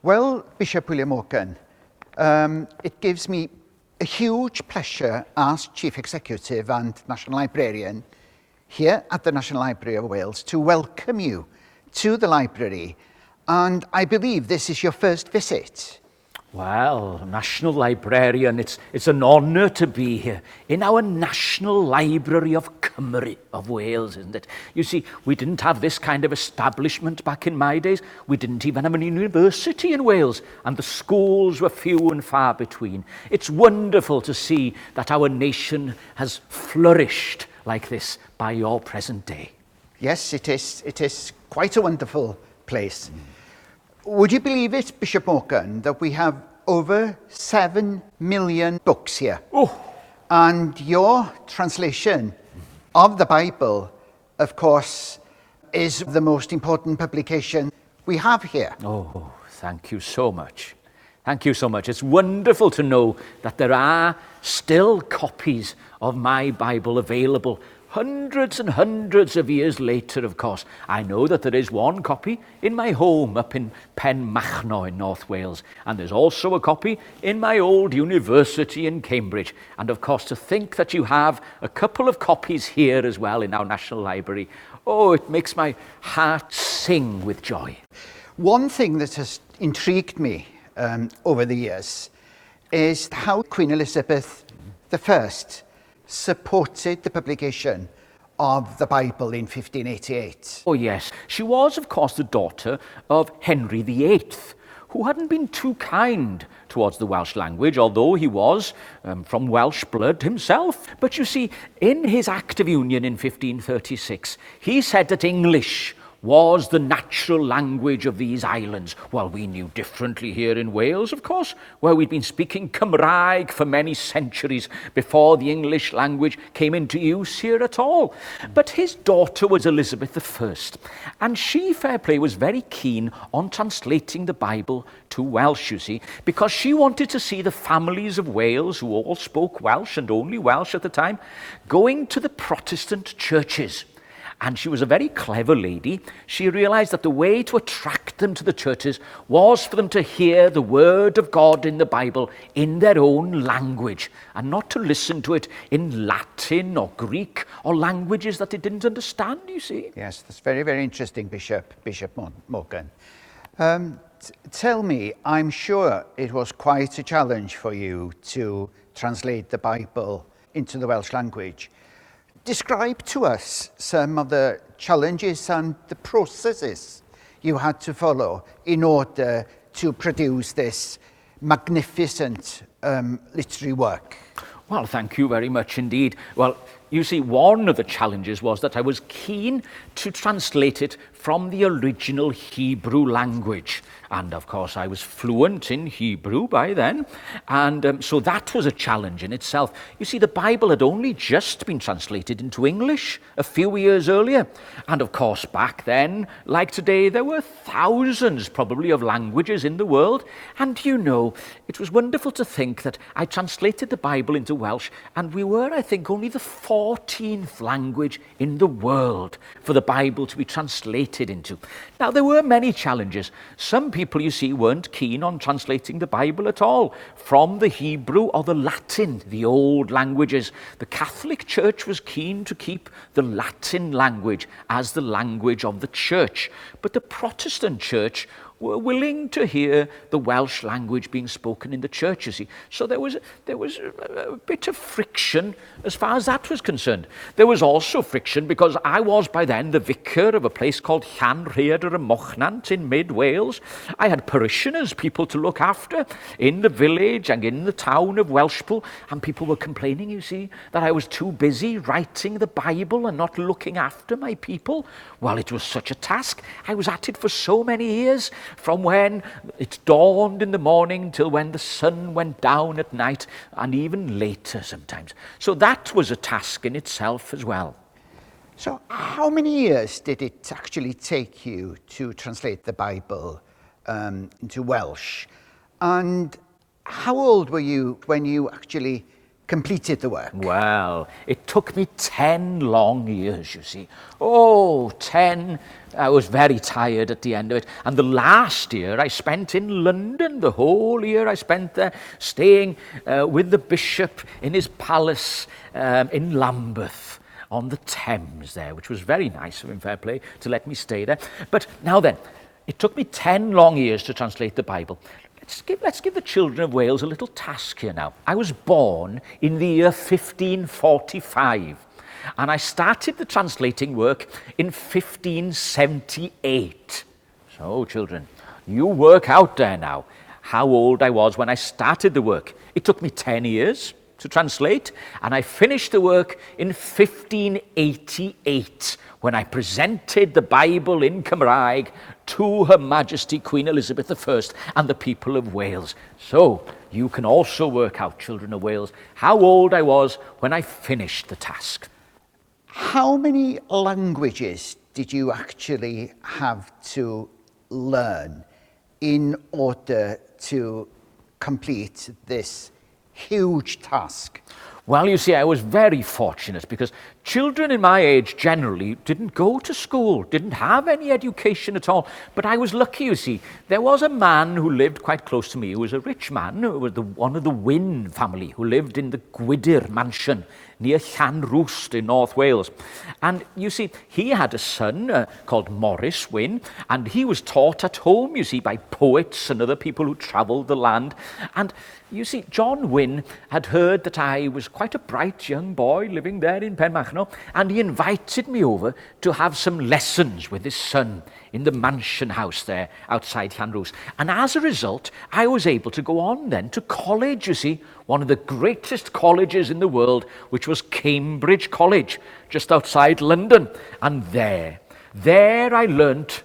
Well, Bishop William Morgan, it gives me a huge pleasure as Chief Executive and National Librarian here at the National Library of Wales to welcome you to the library, and I believe this is your first visit. Well, National Librarian, it's an honour to be here in our National Library of Cymru, of Wales, isn't it? You see, we didn't have this kind of establishment back in my days. We didn't even have a university in Wales, and the schools were few and far between. It's wonderful to see that our nation has flourished like this by your present day. Yes, it is quite a wonderful place. Would you believe it, Bishop Morgan, that we have over 7 million books here? Oh! And your translation of the Bible, of course, is the most important publication we have here. Oh, thank you so much. Thank you so much. It's wonderful to know that there are still copies of my Bible available hundreds and hundreds of years later, of course. I know that there is one copy in my home up in Pen Machno in North Wales, and there's also a copy in my old university in Cambridge. And of course, to think that you have a couple of copies here as well in our National Library, oh, it makes my heart sing with joy. One thing that has intrigued me over the years is how Queen Elizabeth I supported the publication of the Bible in 1588. Oh yes, she was of course the daughter of Henry VIII, who hadn't been too kind towards the Welsh language, although he was from Welsh blood himself. But you see, in his Act of Union in 1536, he said that English was the natural language of these islands. Well, we knew differently here in Wales, of course, where we'd been speaking Cymraeg for many centuries before the English language came into use here at all. But his daughter was Elizabeth I, and she, fair play, was very keen on translating the Bible to Welsh, you see, because she wanted to see the families of Wales, who all spoke Welsh and only Welsh at the time, going to the Protestant churches. And she was a very clever lady. She realized that the way to attract them to the churches was for them to hear the word of God in the Bible in their own language, and not to listen to it in Latin or Greek or languages that they didn't understand, you see. Yes, that's very, very interesting, Bishop Morgan. Tell me, I'm sure it was quite a challenge for you to translate the Bible into the Welsh language. Describe to us some of the challenges and the processes you had to follow in order to produce this magnificent literary work. Well, thank you very much indeed. Well, you see, one of the challenges was that I was keen to translate it from the original Hebrew language. And of course, I was fluent in Hebrew by then. And so that was a challenge in itself. You see, the Bible had only just been translated into English a few years earlier. And of course, back then, like today, there were thousands probably of languages in the world. And you know, it was wonderful to think that I translated the Bible into Welsh, and we were, I think, only the 14th language in the world for the Bible to be translated into. Now, there were many challenges. Some people, you see, weren't keen on translating the Bible at all from the Hebrew or the Latin, the old languages. The Catholic Church was keen to keep the Latin language as the language of the church, but the Protestant Church were willing to hear the Welsh language being spoken in the church, you see. So there was a bit of friction as far as that was concerned. There was also friction because I was by then the vicar of a place called Llanrhaeadr y Mochnant in mid-Wales. I had parishioners, people to look after in the village and in the town of Welshpool, and people were complaining, you see, that I was too busy writing the Bible and not looking after my people. Well, it was such a task. I was at it for so many years, from when it dawned in the morning till when the sun went down at night, and even later sometimes. So that was a task in itself as well. So how many years did it actually take you to translate the Bible into Welsh? And how old were you when you actually completed the work? Well, it took me 10 long years, you see. Oh, 10. I was very tired at the end of it. And the last year I spent in London, the whole year I spent there, staying with the bishop in his palace in Lambeth on the Thames there, which was very nice of him, fair play, to let me stay there. But now then, it took me 10 long years to translate the Bible. Let's give the children of Wales a little task here now. I was born in the year 1545, and I started the translating work in 1578. So, children, you work out there now how old I was when I started the work. It took me 10 years to translate, and I finished the work in 1588 when I presented the Bible in Cymraeg to Her Majesty Queen Elizabeth I and the people of Wales. So you can also work out, children of Wales, how old I was when I finished the task. How many languages did you actually have to learn in order to complete this huge task? Well, you see, I was very fortunate because children in my age generally didn't go to school, didn't have any education at all. But I was lucky, you see. There was a man who lived quite close to me, who was a rich man, who was one of the Wynn family, who lived in the Gwydir mansion near Llanrwst in North Wales. And you see, he had a son called Morris Wynn, and he was taught at home, you see, by poets and other people who travelled the land. And you see, John Wynn had heard that I was quite a bright young boy living there in Penmachno, and he invited me over to have some lessons with his son in the mansion house there outside Llanrwst. And as a result, I was able to go on then to college, you see, one of the greatest colleges in the world, which was Cambridge College, just outside London. And there I learnt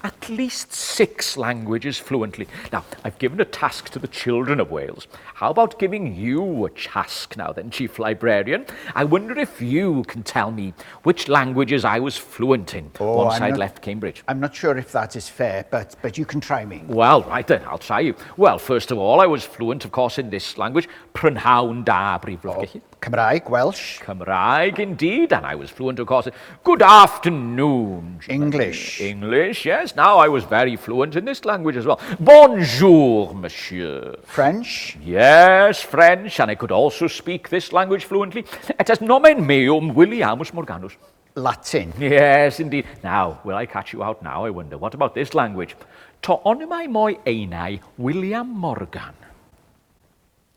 at least 6 languages fluently. Now, I've given a task to the children of Wales. How about giving you a task now then, Chief Librarian? I wonder if you can tell me which languages I was fluent in once I'd left Cambridge. I'm not sure if that is fair, but you can try me. Well, right then, I'll try you. Well, first of all, I was fluent, of course, in this language, Prynhawn da Brifloch. Cymraeg, Welsh. Cymraeg, indeed, and I was fluent, of course, in good afternoon. English. English, yes. Now I was very fluent in this language as well. Bonjour, monsieur. French. Yes, French, and I could also speak this language fluently. Et es nomen meum Williamus Morganus. Latin. Yes, indeed. Now, will I catch you out now, I wonder? What about this language? To onymai moi einai William Morgan.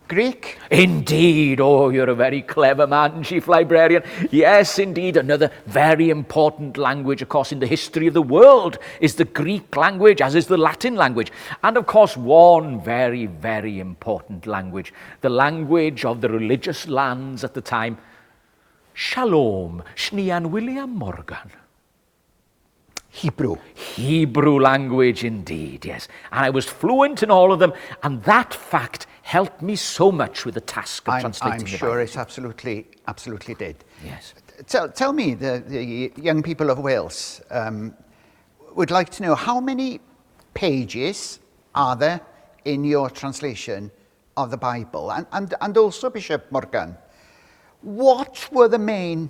Greek. Indeed. Oh, you're a very clever man, Chief Librarian. Yes, indeed. Another very important language, of course, in the history of the world is the Greek language, as is the Latin language. And, of course, one very, very important language, the language of the religious lands at the time, Shalom, Shnian William Morgan. Hebrew. Hebrew language, indeed, yes. And I was fluent in all of them, and that fact helped me so much with the task of translating I'm the sure Bible. it absolutely did. Yes. Tell me, the young people of Wales would like to know how many pages are there in your translation of the Bible? And also, Bishop Morgan, what were the main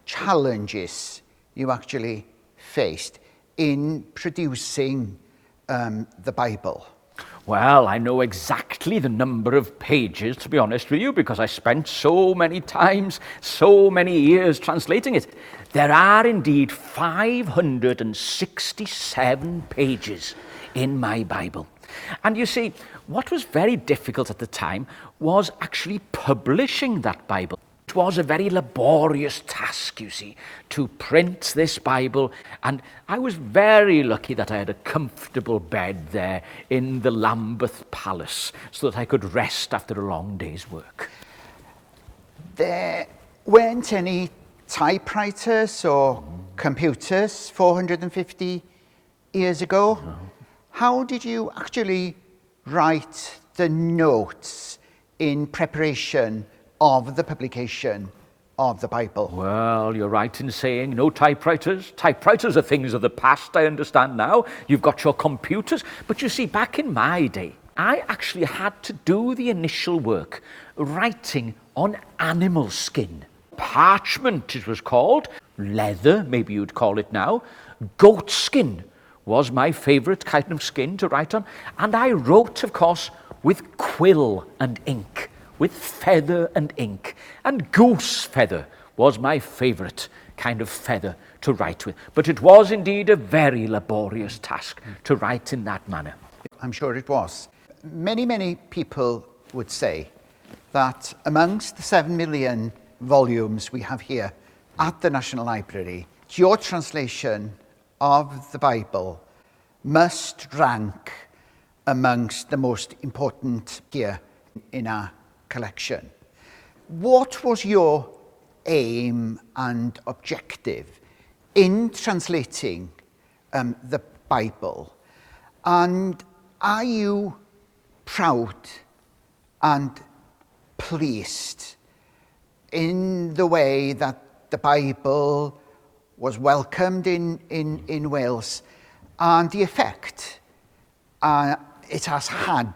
challenges you actually faced in producing the Bible? Well, I know exactly the number of pages, to be honest with you, because I spent so many times, so many years translating it. There are indeed 567 pages in my Bible. And you see, what was very difficult at the time was actually publishing that Bible. It was a very laborious task, you see, to print this Bible, and I was very lucky that I had a comfortable bed there in the Lambeth Palace so that I could rest after a long day's work. There weren't any typewriters or computers 450 years ago. No. How did you actually write the notes in preparation of the publication of the Bible? Well, you're right in saying no typewriters. Typewriters are things of the past, I understand now. You've got your computers. But you see, back in my day, I actually had to do the initial work, writing on animal skin. Parchment, it was called. Leather, maybe you'd call it now. Goat skin was my favourite kind of skin to write on. And I wrote, of course, with quill and ink, with feather and ink. And goose feather was my favourite kind of feather to write with. But it was indeed a very laborious task to write in that manner. I'm sure it was. Many people would say that amongst the 7 million volumes we have here at the National Library, your translation of the Bible must rank amongst the most important here in our collection. What was your aim and objective in translating the Bible? And are you proud and pleased in the way that the Bible was welcomed in Wales and the effect it has had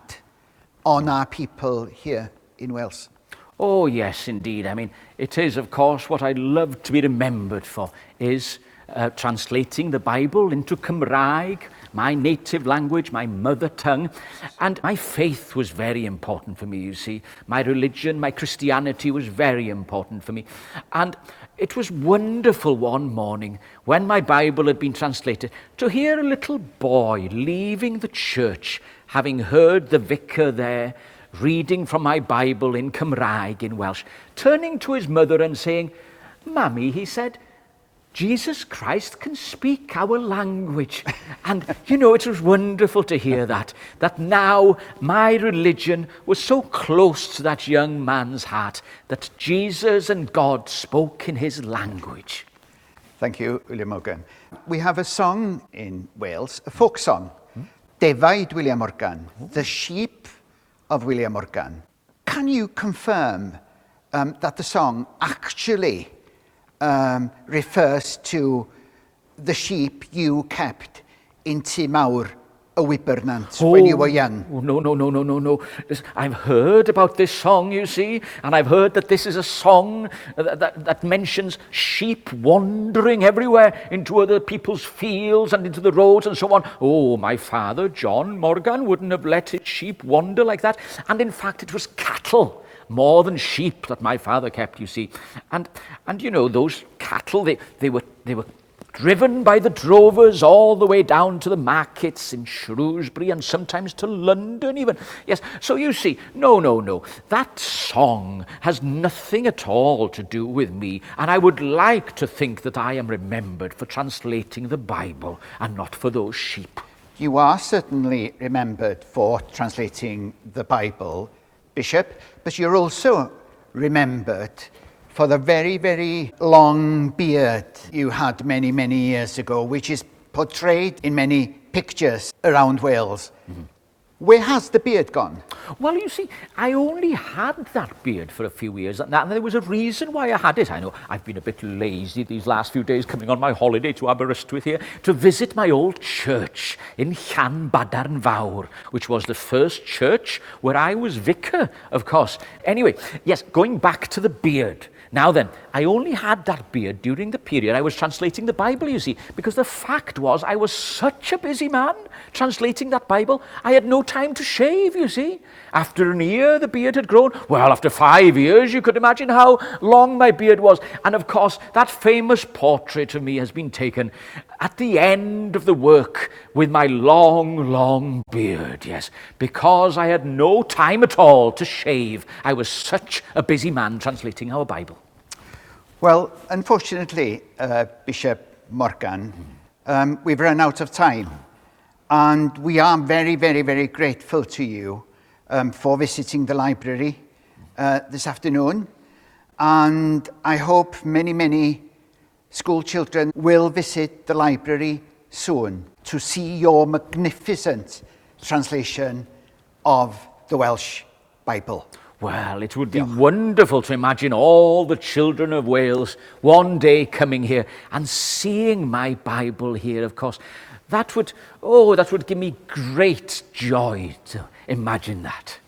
on our people here in Wales? Oh, yes, indeed. I mean, it is, of course, what I love to be remembered for is translating the Bible into Cymraeg, my native language, my mother tongue. And my faith was very important for me, you see. My religion, my Christianity was very important for me. And it was wonderful one morning when my Bible had been translated to hear a little boy leaving the church, having heard the vicar there reading from my Bible in Cymraeg, in Welsh, turning to his mother and saying, "Mummy," he said, "Jesus Christ can speak our language." And, you know, it was wonderful to hear that now my religion was so close to that young man's heart, that Jesus and God spoke in his language. Thank you, William Morgan. We have a song in Wales, a folk song, Defaid William Morgan, The Sheep of William Morgan. Can you confirm that the song actually refers to the sheep you kept in Tŷ Mawr y Wybernant when you were young? Oh, no. I've heard about this song, you see, and I've heard that this is a song that mentions sheep wandering everywhere into other people's fields and into the roads and so on. Oh, my father, John Morgan, wouldn't have let his sheep wander like that. And in fact, it was cattle more than sheep that my father kept, you see. And you know, those cattle, they were driven by the drovers all the way down to the markets in Shrewsbury and sometimes to London even. Yes, so you see, no. That song has nothing at all to do with me, and I would like to think that I am remembered for translating the Bible and not for those sheep. You are certainly remembered for translating the Bible, Bishop, but you're also remembered for the very long beard you had many years ago, which is portrayed in many pictures around Wales. Mm-hmm. Where has the beard gone? Well, you see, I only had that beard for a few years, and there was a reason why I had it. I know I've been a bit lazy these last few days coming on my holiday to Aberystwyth here to visit my old church in Llanbadarn Fawr, which was the first church where I was vicar, of course. Anyway, yes, going back to the beard. Now then, I only had that beard during the period I was translating the Bible, you see, because the fact was I was such a busy man translating that Bible, I had no time to shave, you see. After a year, the beard had grown. Well, after 5 years, you could imagine how long my beard was. And of course, that famous portrait of me has been taken at the end of the work with my long beard, yes, because I had no time at all to shave. I was such a busy man translating our Bible. Well, unfortunately, Bishop Morgan, we've run out of time, and we are very grateful to you for visiting the library this afternoon, and I hope many school children will visit the library soon to see your magnificent translation of the Welsh Bible. Well, it would be wonderful to imagine all the children of Wales one day coming here and seeing my Bible here, of course. That would give me great joy Imagine that.